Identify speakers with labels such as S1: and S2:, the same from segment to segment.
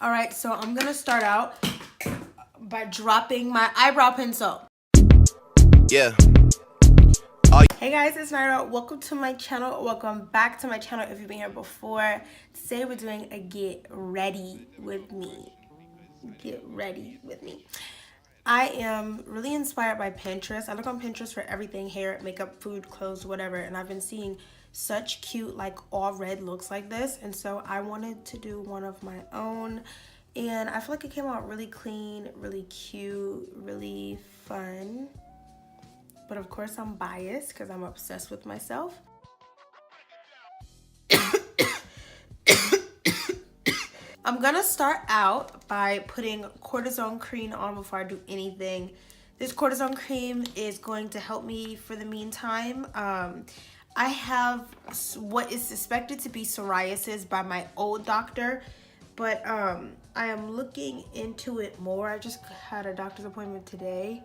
S1: All right, so I'm gonna start out by dropping my eyebrow pencil.
S2: Yeah.
S1: Hey guys, it's Nyra. Welcome to my channel. Welcome back to my channel if you've been here before. Today we're doing a get ready with me. Get ready with me. I am really inspired by Pinterest. I look on Pinterest for everything, hair, makeup, food, clothes, whatever, and I've been seeing such cute like all red looks like this, and so I wanted to do one of my own, and I feel like it came out really clean, really cute, really fun. But of course I'm biased because I'm obsessed with myself. I'm gonna start out by putting cortisone cream on before I do anything. This cortisone cream is going to help me for the meantime. I have what is suspected to be psoriasis by my old doctor, but I am looking into it more. I just had a doctor's appointment today,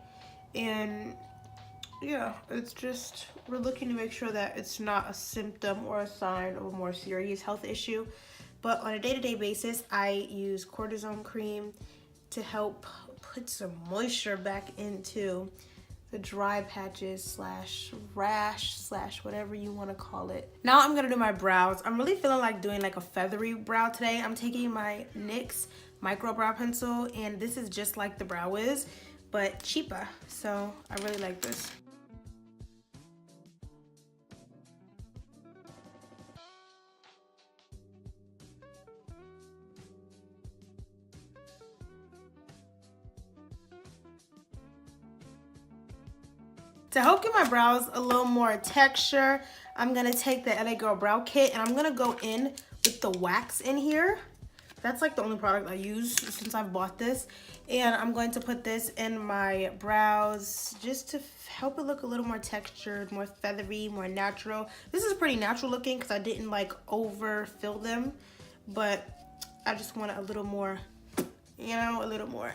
S1: and yeah, it's just, we're looking to make sure that it's not a symptom or a sign of a more serious health issue. But on a day-to-day basis, I use cortisone cream to help put some moisture back into the dry patches slash rash slash whatever you want to call it. Now I'm gonna do my brows. I'm really feeling like doing like a feathery brow today. I'm taking my NYX micro brow pencil, and this is just like the Brow Wiz, but cheaper. So I really like this. To help give my brows a little more texture, I'm gonna take the LA Girl Brow Kit, and I'm gonna go in with the wax in here. That's like the only product I use since I've bought this. And I'm going to put this in my brows just to help it look a little more textured, more feathery, more natural. This is pretty natural looking because I didn't like overfill them, but I just want it a little more, you know, a little more.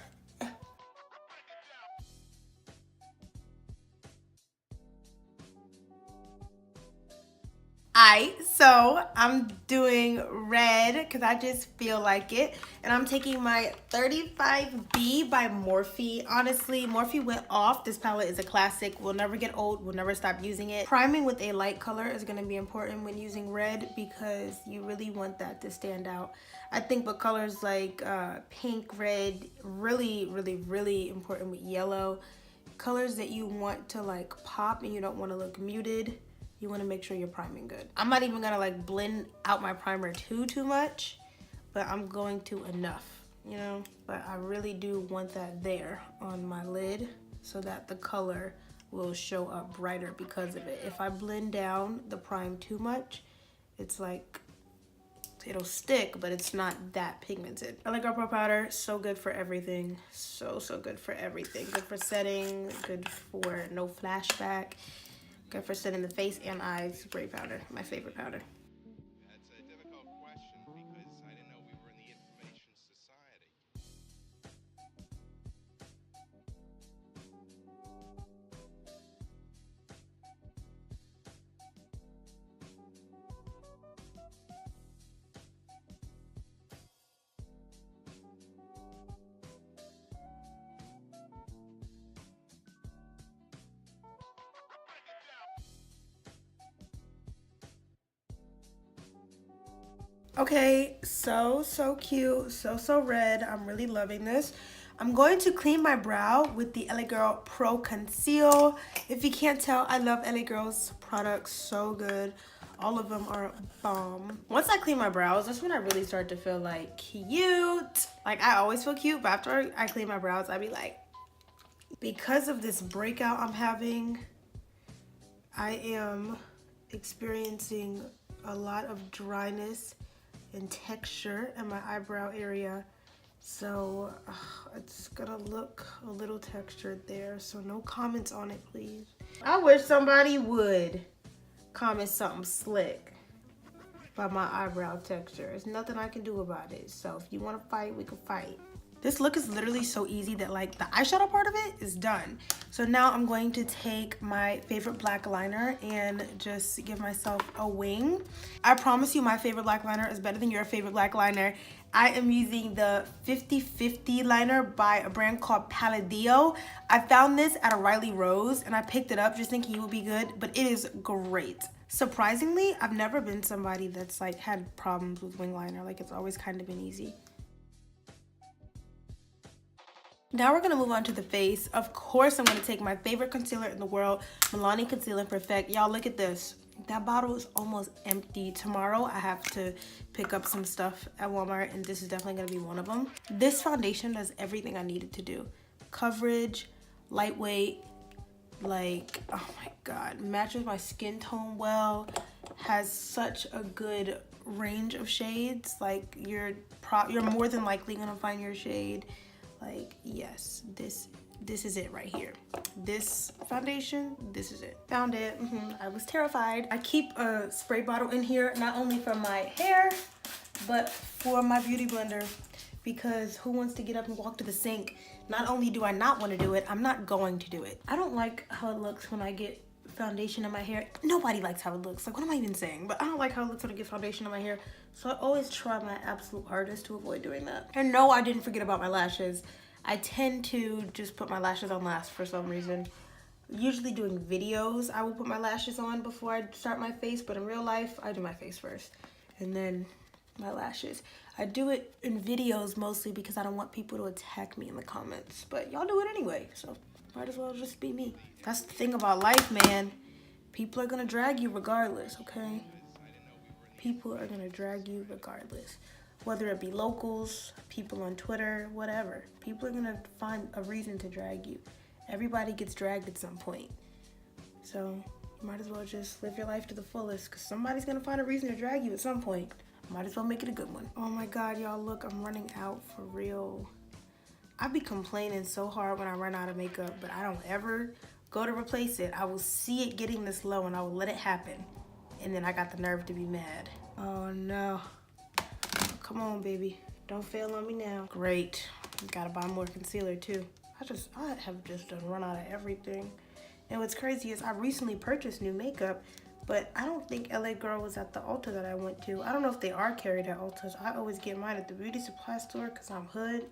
S1: So I'm doing red because I just feel like it, and I'm taking my 35B by Morphe. Honestly, Morphe went off. This palette is a classic, will never get old, will never stop using it. Priming with a light color is going to be important when using red because you really want that to stand out. I think with colors like pink, red, really important with yellow. Colors that you want to like pop and you don't want to look muted. You want to make sure you're priming good. I'm not even gonna like blend out my primer too much, but I'm going to enough, you know. But I really do want that there on my lid so that the color will show up brighter because of it. If I blend down the prime too much, it's like it'll stick, but it's not that pigmented. I like our pro powder, so good for everything. So good for everything. Good for setting, good for no flashback. Good for setting the face and eyes. Great powder. My favorite powder.
S2: That's a difficult question because I didn't know we were in the information society.
S1: Okay, so cute, so red. I'm really loving this. I'm going to clean my brow with the LA Girl Pro Conceal. If you can't tell, I love LA Girl's products, so good. All of them are bomb. Once I clean my brows, that's when I really start to feel like cute. Like I always feel cute, but after I clean my brows, I be like, because of this breakout I'm having, I am experiencing a lot of dryness and texture in my eyebrow area, so it's gonna look a little textured there, so no comments on it, please. I wish somebody would comment something slick about my eyebrow texture. There's nothing I can do about it, so if you want to fight, we can fight. This look is literally so easy that like the eyeshadow part of it is done. So now I'm going to take my favorite black liner and just give myself a wing. I promise you my favorite black liner is better than your favorite black liner. I am using the 50/50 liner by a brand called Palladio. I found this at a Riley Rose and I picked it up just thinking it would be good, but it is great. Surprisingly, I've never been somebody that's like had problems with wing liner. Like it's always kind of been easy. Now we're gonna move on to the face. Of course, I'm gonna take my favorite concealer in the world, Milani Concealer Perfect. Y'all look at this. That bottle is almost empty. Tomorrow I have to pick up some stuff at Walmart and this is definitely gonna be one of them. This foundation does everything I needed to do. Coverage, lightweight, like, oh my God, matches my skin tone well, has such a good range of shades. Like you're more than likely gonna find your shade. Like, yes, this is it right here. This foundation, this is it. Found it. I was terrified. I keep a spray bottle in here, not only for my hair, but for my beauty blender, because who wants to get up and walk to the sink? Not only do I not want to do it, I'm not going to do it. I don't like how it looks when I get foundation in my hair. Nobody likes how it looks. Like, what am I even saying? But I don't like how it looks when I get foundation in my hair. So I always try my absolute hardest to avoid doing that. And no, I didn't forget about my lashes. I tend to just put my lashes on last for some reason. Usually doing videos, I will put my lashes on before I start my face, but in real life, I do my face first and then my lashes. I do it in videos mostly because I don't want people to attack me in the comments, but y'all do it anyway, so might as well just be me. That's the thing about life, man. People are gonna drag you regardless, okay? People are gonna drag you regardless. Whether it be locals, people on Twitter, whatever. People are gonna find a reason to drag you. Everybody gets dragged at some point. So you might as well just live your life to the fullest because somebody's gonna find a reason to drag you at some point. Might as well make it a good one. Oh my God, y'all, look, I'm running out for real. I be complaining so hard when I run out of makeup, but I don't ever go to replace it. I will see it getting this low and I will let it happen. And then I got the nerve to be mad. Oh no. Come on, baby. Don't fail on me now. Great. Gotta buy more concealer too. I have just done run out of everything. And what's crazy is I recently purchased new makeup, but I don't think LA Girl was at the Ulta that I went to. I don't know if they are carried at Ultas. I always get mine at the beauty supply store because I'm hood.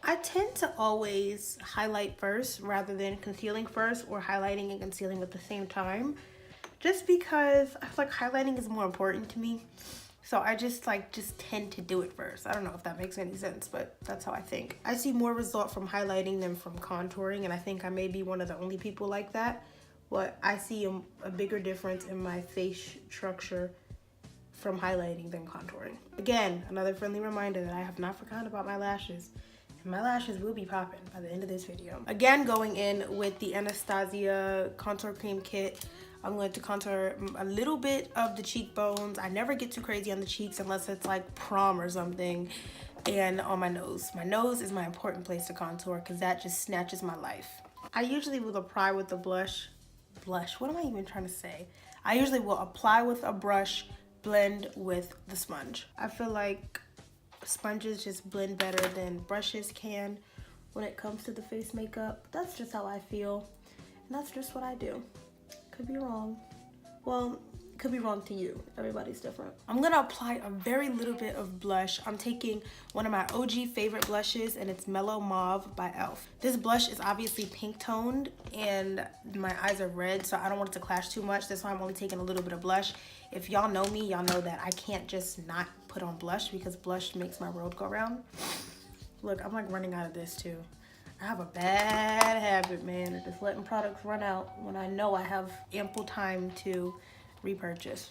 S1: I tend to always highlight first rather than concealing first or highlighting and concealing at the same time. Just because I feel like highlighting is more important to me. So I just tend to do it first. I don't know if that makes any sense, but that's how I think. I see more result from highlighting than from contouring, and I think I may be one of the only people like that. But I see a bigger difference in my face structure from highlighting than contouring. Again, another friendly reminder that I have not forgotten about my lashes. And my lashes will be popping by the end of this video. Again, going in with the Anastasia Contour Cream Kit. I'm going to contour a little bit of the cheekbones. I never get too crazy on the cheeks unless it's like prom or something. And on my nose. My nose is my important place to contour because that just snatches my life. I usually will apply with a blush. What am I even trying to say? I usually will apply with a brush, blend with the sponge. I feel like sponges just blend better than brushes can when it comes to the face makeup. That's just how I feel. And that's just what I do. Could be wrong. Well, could be wrong to you. Everybody's different. I'm gonna apply a very little bit of blush. I'm taking one of my OG favorite blushes and it's Mellow Mauve by e.l.f. This blush is obviously pink toned and my eyes are red, so I don't want it to clash too much. That's why I'm only taking a little bit of blush. If y'all know me, y'all know that I can't just not put on blush because blush makes my world go round. Look, I'm like running out of this too. I have a bad habit, man, of just letting products run out when I know I have ample time to repurchase.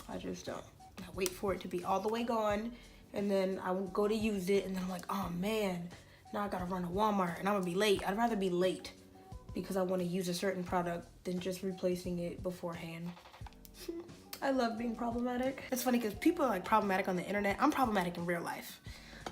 S1: I just don't. I wait for it to be all the way gone, and then I will go to use it, and then I'm like, oh man, now I gotta run to Walmart, and I'm gonna be late. I'd rather be late because I want to use a certain product than just replacing it beforehand. I love being problematic. It's funny because people are like problematic on the internet. I'm problematic in real life.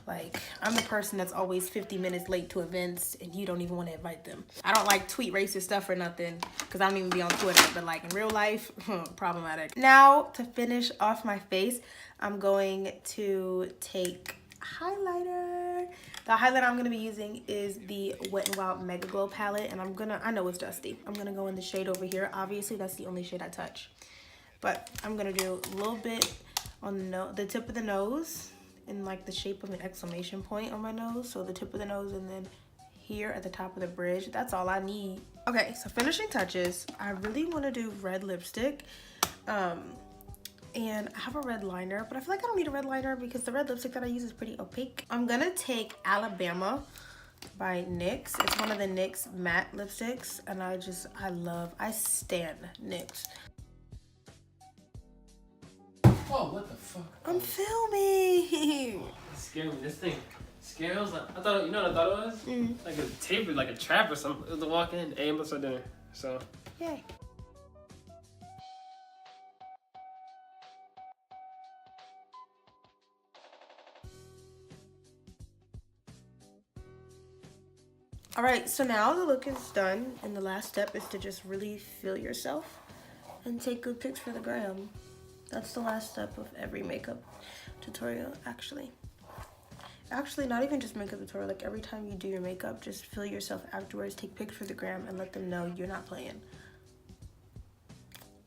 S1: Like, I'm the person that's always 50 minutes late to events and you don't even want to invite them. I don't like tweet racist stuff or nothing because I don't even be on Twitter, but like in real life, problematic. Now to finish off my face, I'm going to take highlighter. The highlight I'm gonna be using is the Wet n Wild Mega Glow palette, and I know it's dusty. I'm gonna go in the shade over here. Obviously, that's the only shade I touch. But I'm gonna do a little bit on the tip of the nose, in like the shape of an exclamation point on my nose. So the tip of the nose, and then here at the top of the bridge. That's all I need. Okay, so finishing touches. I really want to do red lipstick. And I have a red liner, but I feel like I don't need a red liner because the red lipstick that I use is pretty opaque. I'm gonna take Alabama by NYX. It's one of the NYX matte lipsticks, and I stan NYX.
S3: Oh, what the fuck?
S1: I'm filming.
S3: It scared me. This thing scared me. I thought, you know what I thought it was? Like a tape, like a trap or something. It was to walk in, aim, let's start dinner. So.
S1: Yay. All right, so now the look is done, and the last step is to just really feel yourself and take good pics for the gram. That's the last step of every makeup tutorial, actually. Actually, not even just makeup tutorial, like every time you do your makeup, just feel yourself afterwards, take pics for the gram, and let them know you're not playing.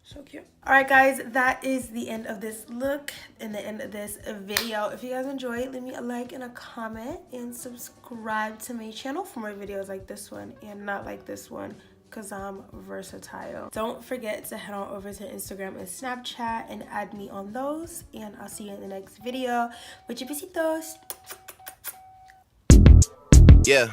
S1: So cute. All right, guys, that is the end of this look and the end of this video. If you guys enjoyed, leave me a like and a comment, and subscribe to my channel for more videos like this one and not like this one, because I'm versatile. Don't forget to head on over to Instagram and Snapchat and add me on those, and I'll see you in the next video. Muchos besitos.
S4: Yeah.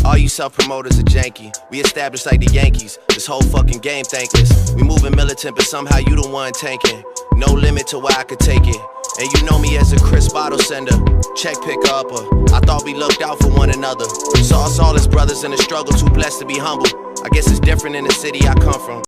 S4: All you self-promoters are janky. We established like the Yankees. This whole fucking game thankless. We moving militant, but somehow you the one tanking. No limit to where I could take it. And you know me as a crisp bottle sender, check picker upper. I thought we looked out for one another. Saw us all as brothers in the struggle, too blessed to be humble. I guess it's different in the city I come from.